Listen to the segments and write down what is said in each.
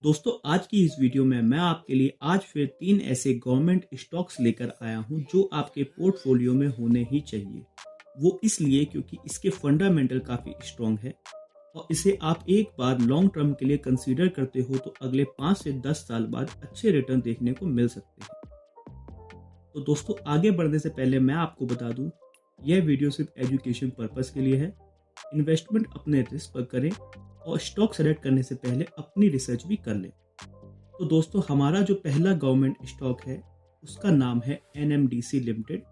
दोस्तों आज की इस वीडियो में मैं आपके लिए आज फिर 3 ऐसे गवर्नमेंट स्टॉक्स लेकर आया हूं जो आपके पोर्टफोलियो में होने ही चाहिए। वो इसलिए क्योंकि इसके फंडामेंटल काफ़ी स्ट्रॉन्ग है और इसे आप एक बार लॉन्ग टर्म के लिए कंसीडर करते हो तो अगले 5 से 10 साल बाद अच्छे रिटर्न देखने को मिल सकते हैं। तो दोस्तों आगे बढ़ने से पहले मैं आपको बता दूं, यह वीडियो सिर्फ एजुकेशन पर्पस के लिए है। इन्वेस्टमेंट अपने रिस्क पर करें और स्टॉक सेलेक्ट करने से पहले अपनी रिसर्च भी कर लें। तो दोस्तों हमारा जो पहला गवर्नमेंट स्टॉक है उसका नाम है एनएमडीसी लिमिटेड।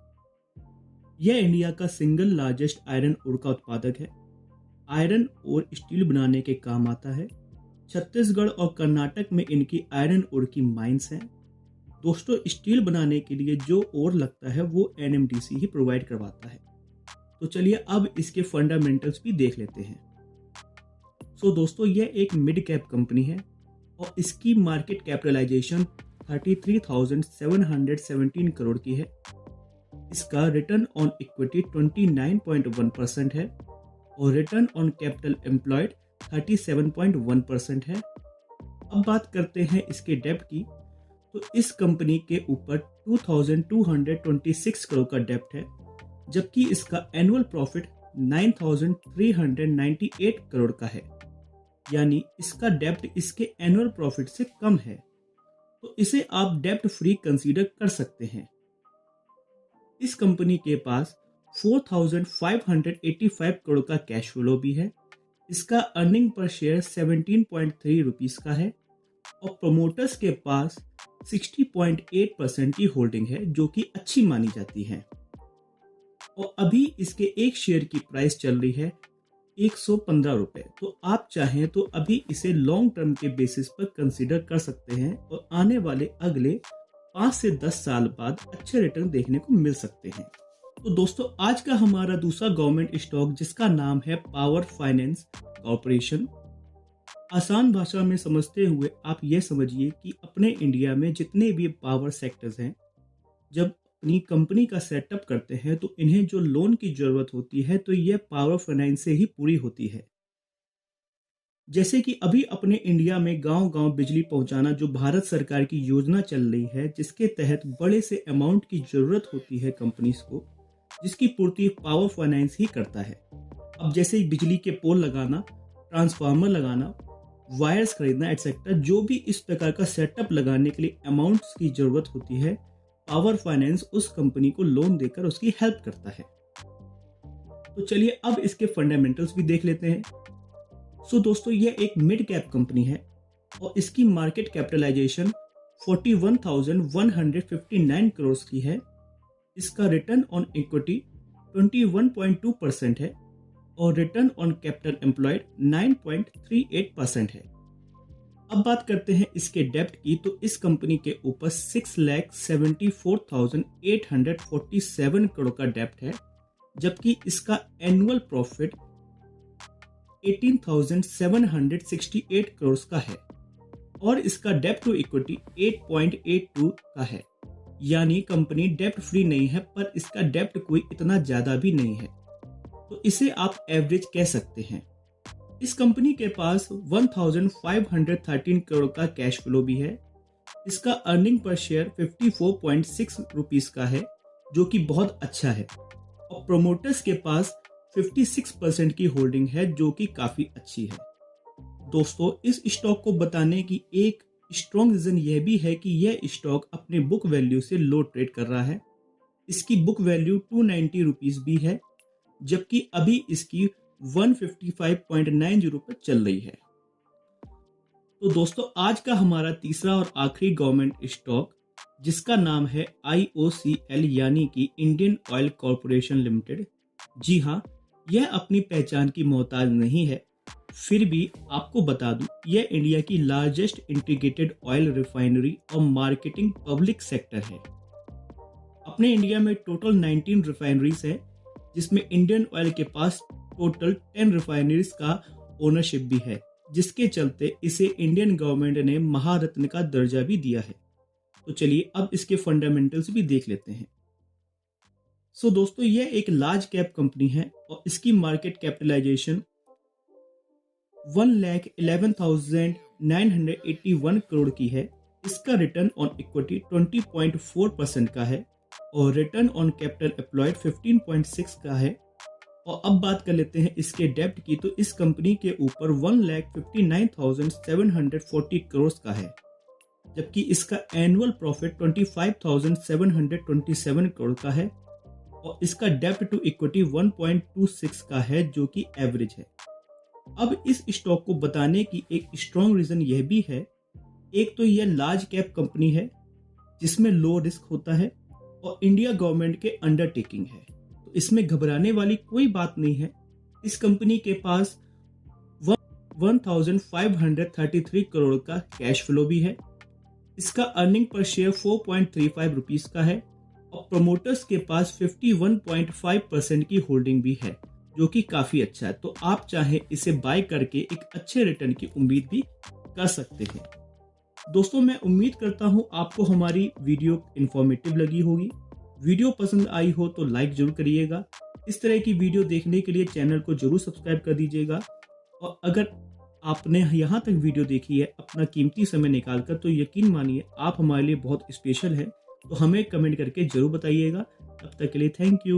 यह इंडिया का सिंगल लार्जेस्ट आयरन ओर का उत्पादक है। आयरन और स्टील बनाने के काम आता है। छत्तीसगढ़ और कर्नाटक में इनकी आयरन ओर की माइंस हैं। दोस्तों स्टील बनाने के लिए जो ओर लगता है वो एनएमडीसी ही प्रोवाइड करवाता है। तो चलिए अब इसके फंडामेंटल्स भी देख लेते हैं। दोस्तों यह एक मिड कैप कंपनी है और इसकी मार्केट कैपिटलाइजेशन 33,717 करोड़ की है। इसका रिटर्न ऑन इक्विटी 29.1% है और रिटर्न ऑन कैपिटल एम्प्लॉयड 37.1% है। अब बात करते हैं इसके डेब्ट की, तो इस कंपनी के ऊपर 2,226 करोड़ का डेब्ट है, जबकि इसका एनुअल प्रॉफिट 9,398 करोड़ का है, यानी इसका डेब्ट इसके एनुअल प्रॉफिट से कम है। तो इसे आप डेब्ट फ्री कंसीडर कर सकते हैं। इस कंपनी के पास 4,585 करोड़ का कैश फ्लो भी है। इसका अर्निंग पर शेयर 17.3 रुपीस का है और प्रमोटर्स के पास 60.8% की होल्डिंग है, जो कि अच्छी मानी जाती है। और अभी इसके एक शेयर की प्राइस चल रही है 115 रुपए। तो आप चाहें तो अभी इसे लॉन्ग टर्म के बेसिस पर कंसीडर कर सकते हैं और आने वाले अगले 5 से 10 साल बाद अच्छे रिटर्न देखने को मिल सकते हैं। तो दोस्तों आज का हमारा दूसरा गवर्नमेंट स्टॉक जिसका नाम है पावर फाइनेंस कॉर्पोरेशन। आसान भाषा में समझते हुए आप ये समझिए कि अपने इंडिया में जितने भी पावर सेक्टर्स हैं, जब अपनी कंपनी का सेटअप करते हैं तो इन्हें जो लोन की जरूरत होती है तो यह पावर फाइनेंस से ही पूरी होती है। जैसे कि अभी अपने इंडिया में गांव-गांव बिजली पहुंचाना जो भारत सरकार की योजना चल रही है, जिसके तहत बड़े से अमाउंट की जरूरत होती है कंपनीज को, जिसकी पूर्ति पावर फाइनेंस ही करता है। अब जैसे बिजली के पोल लगाना, ट्रांसफार्मर लगाना, वायर्स खरीदना एटसेट्रा, जो भी इस प्रकार का सेटअप लगाने के लिए अमाउंट्स की जरूरत होती है, पावर फाइनेंस उस कंपनी को लोन देकर उसकी हेल्प करता है। तो चलिए अब इसके फंडामेंटल्स भी देख लेते हैं। दोस्तों यह एक मिड कैप कंपनी है और इसकी मार्केट कैपिटलाइजेशन 41,159 करोड़ की है। इसका रिटर्न ऑन इक्विटी 21.2% है और रिटर्न ऑन कैपिटल एम्प्लॉयड 9.38% है। अब बात करते हैं इसके डेब्ट की, तो इस कंपनी के ऊपर 6,74,847 करोड़ का डेब्ट है, जबकि इसका एनुअल प्रॉफिट 18,768 करोड़ का है और इसका डेब्ट टू इक्विटी 8.82 का है, यानी कंपनी डेब्ट फ्री नहीं है पर इसका डेब्ट कोई इतना ज्यादा भी नहीं है, तो इसे आप एवरेज कह सकते हैं। इस कंपनी के पास 1,513 करोड़ का कैश फ्लो भी है। इसका अर्निंग पर शेयर 54.6 रुपीस का है, जो कि बहुत अच्छा है और प्रोमोटर्स के पास 56% की होल्डिंग है, जो कि काफी अच्छी है। दोस्तों इस स्टॉक को बताने की एक स्ट्रॉन्ग रीजन यह भी है कि यह स्टॉक अपने बुक वैल्यू से लो ट्रेड कर रहा है। इसकी बुक वैल्यू 290 रुपीस भी है, जबकि अभी इसकी 155.90 पर चल रही है। तो दोस्तों आज का हमारा तीसरा और आखिरी गवर्नमेंट स्टॉक जिसका नाम है IOCL यानी कि इंडियन ऑयल कॉर्पोरेशन लिमिटेड। जी हाँ, यह अपनी पहचान की मोहताज नहीं है, फिर भी आपको बता दूं यह इंडिया की लार्जेस्ट इंटीग्रेटेड ऑयल रिफाइनरी और मार्केटिंग पब्लिक सेक्टर है। अपने इंडिया में टोटल 19 रिफाइनरीज है, जिसमें इंडियन ऑयल के पास टोटल 10 रिफाइनरीज का ओनरशिप भी है, जिसके चलते इसे इंडियन गवर्नमेंट ने महारत्न का दर्जा भी दिया है। तो चलिए अब इसके फंडामेंटल्स भी देख लेते हैं। दोस्तों यह एक लार्ज कैप कंपनी है और इसकी मार्केट कैपिटलाइजेशन 1,11,000 981 करोड़ की है। इसका रिटर्न ऑन इक्विटी 20.4% का है और रिटर्न ऑन कैपिटल एम्प्लॉयड 15.6 का है। और अब बात कर लेते हैं इसके डेब्ट की, तो इस कंपनी के ऊपर 1,59,740 करोड़ का है, जबकि इसका एनुअल प्रॉफिट 25,727 करोड़ का है और इसका डेब्ट टू इक्विटी 1.26 का है, जो कि एवरेज है। अब इस स्टॉक को बताने की एक स्ट्रॉन्ग रीजन यह भी है, एक तो यह लार्ज कैप कंपनी है जिसमें लो रिस्क होता है और इंडिया गवर्नमेंट के अंडरटेकिंग है, तो इसमें घबराने वाली कोई बात नहीं है। इस कंपनी के पास 1533 करोड़ का कैश फ्लो भी है। इसका अर्निंग पर शेयर 4.35 रुपीस का है और प्रमोटर्स के पास 51.5% की होल्डिंग भी है, जो कि काफी अच्छा है। तो आप चाहे इसे बाय करके एक अच्छे रिटर्न की उम्मीद भी कर सकते हैं। दोस्तों, मैं उम्मीद करता हूं आपको हमारी वीडियो इंफॉर्मेटिव लगी होगी। वीडियो पसंद आई हो तो लाइक जरूर करिएगा। इस तरह की वीडियो देखने के लिए चैनल को जरूर सब्सक्राइब कर दीजिएगा और अगर आपने यहाँ तक वीडियो देखी है अपना कीमती समय निकालकर, तो यकीन मानिए आप हमारे लिए बहुत स्पेशल है। तो हमें कमेंट करके जरूर बताइएगा। तब तक के लिए थैंक यू।